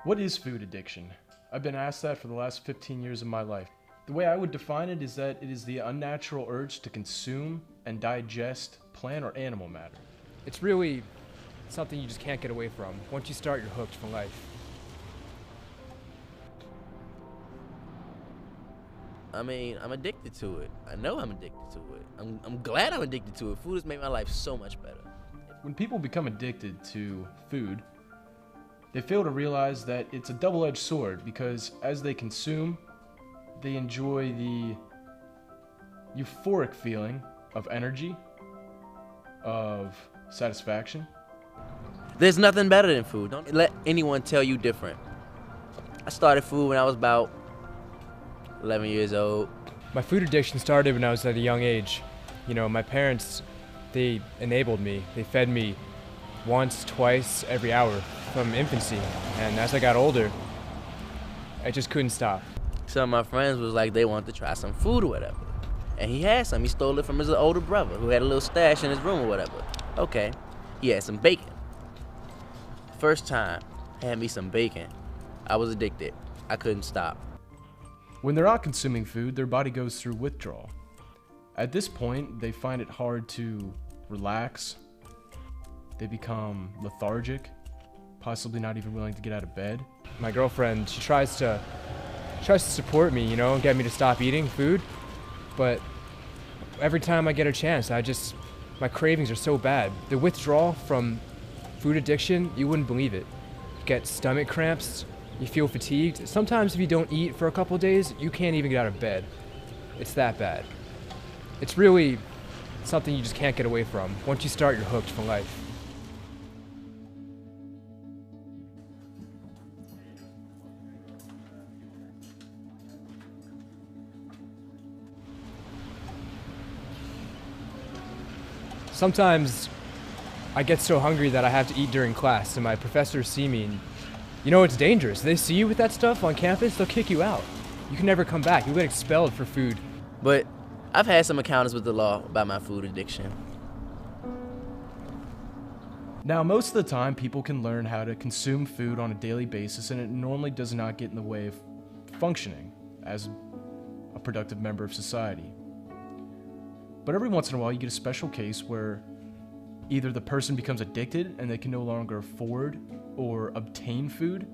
What is food addiction? I've been asked that for the last 15 years of my life. The way I would define it is that it is the unnatural urge to consume and digest plant or animal matter. It's really something you just can't get away from. Once you start, you're hooked for life. I mean, I'm addicted to it. I know I'm addicted to it. I'm glad I'm addicted to it. Food has made my life so much better. When people become addicted to food, they fail to realize that it's a double-edged sword because as they consume, they enjoy the euphoric feeling of energy, of satisfaction. There's nothing better than food. Don't let anyone tell you different. I started food when I was about 11 years old. My food addiction started when I was at a young age. You know, my parents, they enabled me. They fed me once, twice, every hour from infancy. And as I got older, I just couldn't stop. Some of my friends was like, they wanted to try some food or whatever. And he had some. He stole it from his older brother who had a little stash in his room or whatever. Okay, he had some bacon. First time, had me some bacon. I was addicted. I couldn't stop. When they're not consuming food, their body goes through withdrawal. At this point, they find it hard to relax. They become lethargic, possibly not even willing to get out of bed. My girlfriend, she tries to support me, you know, and get me to stop eating food. But every time I get a chance, my cravings are so bad. The withdrawal from food addiction, you wouldn't believe it. You get stomach cramps, you feel fatigued. Sometimes if you don't eat for a couple days, you can't even get out of bed. It's that bad. It's really something you just can't get away from. Once you start, you're hooked for life. Sometimes I get so hungry that I have to eat during class, and my professors see me, and you know it's dangerous. They see you with that stuff on campus, they'll kick you out. You can never come back. You'll get expelled for food. But I've had some encounters with the law about my food addiction. Now, most of the time, people can learn how to consume food on a daily basis, and it normally does not get in the way of functioning as a productive member of society. But every once in a while, you get a special case where either the person becomes addicted and they can no longer afford or obtain food.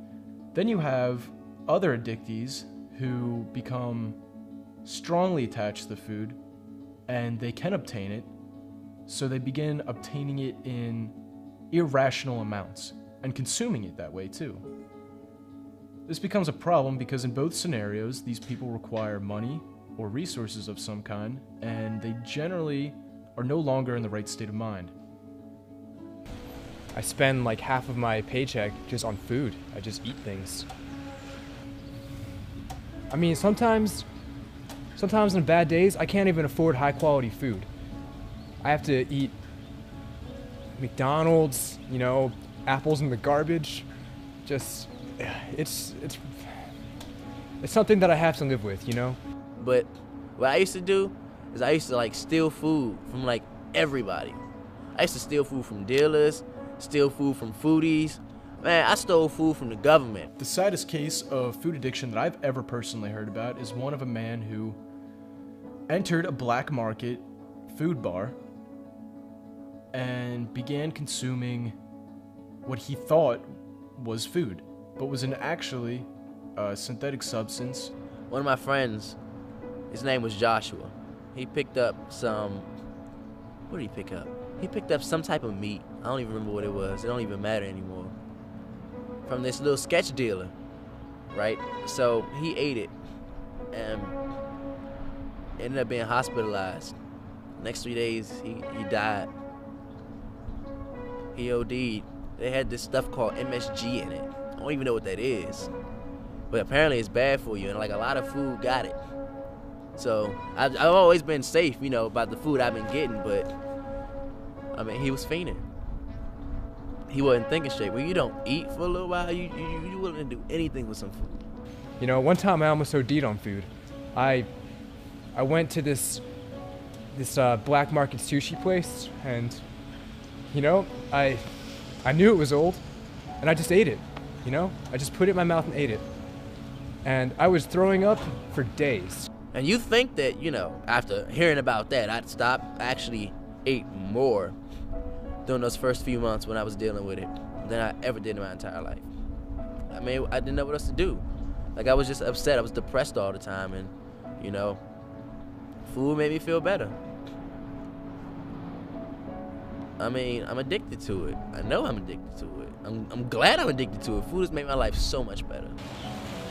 Then you have other addictees who become strongly attached to the food and they can obtain it, so they begin obtaining it in irrational amounts and consuming it that way too. This becomes a problem because in both scenarios, these people require money or resources of some kind, and they generally are no longer in the right state of mind. I spend like half of my paycheck just on food. I just eat things. I mean, sometimes on bad days, I can't even afford high quality food. I have to eat McDonald's, you know, apples in the garbage. Just, it's something that I have to live with, you know? But what I used to do is I used to like steal food from like everybody. I used to steal food from dealers, steal food from foodies. Man, I stole food from the government. The saddest case of food addiction that I've ever personally heard about is one of a man who entered a black market food bar and began consuming what he thought was food, but was actually a synthetic substance. One of my friends, his name was Joshua. He picked up what did he pick up? He picked up some type of meat. I don't even remember what it was. It don't even matter anymore. From this little sketch dealer, right? So he ate it and ended up being hospitalized. Next 3 days, he died. He OD'd. They had this stuff called MSG in it. I don't even know what that is. But apparently it's bad for you, and like a lot of food got it. So I've always been safe, you know, about the food I've been getting, but I mean, he was fiending. He wasn't thinking straight. When you don't eat for a little while, you willing to do anything with some food. You know, one time I almost OD'd on food. I went to this black market sushi place, and you know, I knew it was old, and I just ate it. You know? I just put it in my mouth and ate it. And I was throwing up for days. And you think that, after hearing about that, I'd stop? I actually ate more during those first few months when I was dealing with it than I ever did in my entire life. I mean, I didn't know what else to do. Like, I was just upset. I was depressed all the time, and, food made me feel better. I mean, I'm addicted to it. I know I'm addicted to it. I'm glad I'm addicted to it. Food has made my life so much better.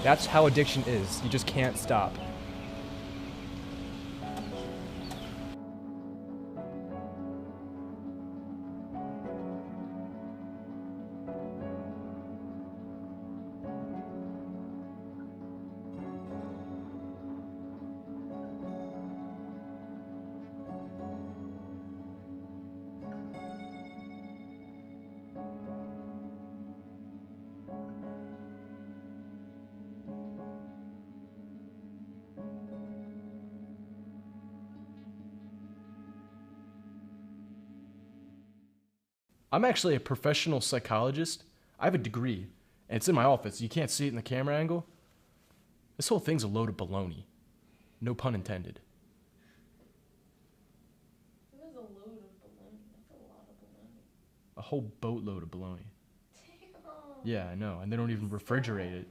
That's how addiction is. You just can't stop. I'm actually a professional psychologist. I have a degree, and it's in my office. You can't see it in the camera angle. This whole thing's a load of baloney. No pun intended. It is a load of baloney. That's a lot of baloney. A whole boatload of baloney. Damn. Yeah, I know, and they don't even refrigerate it.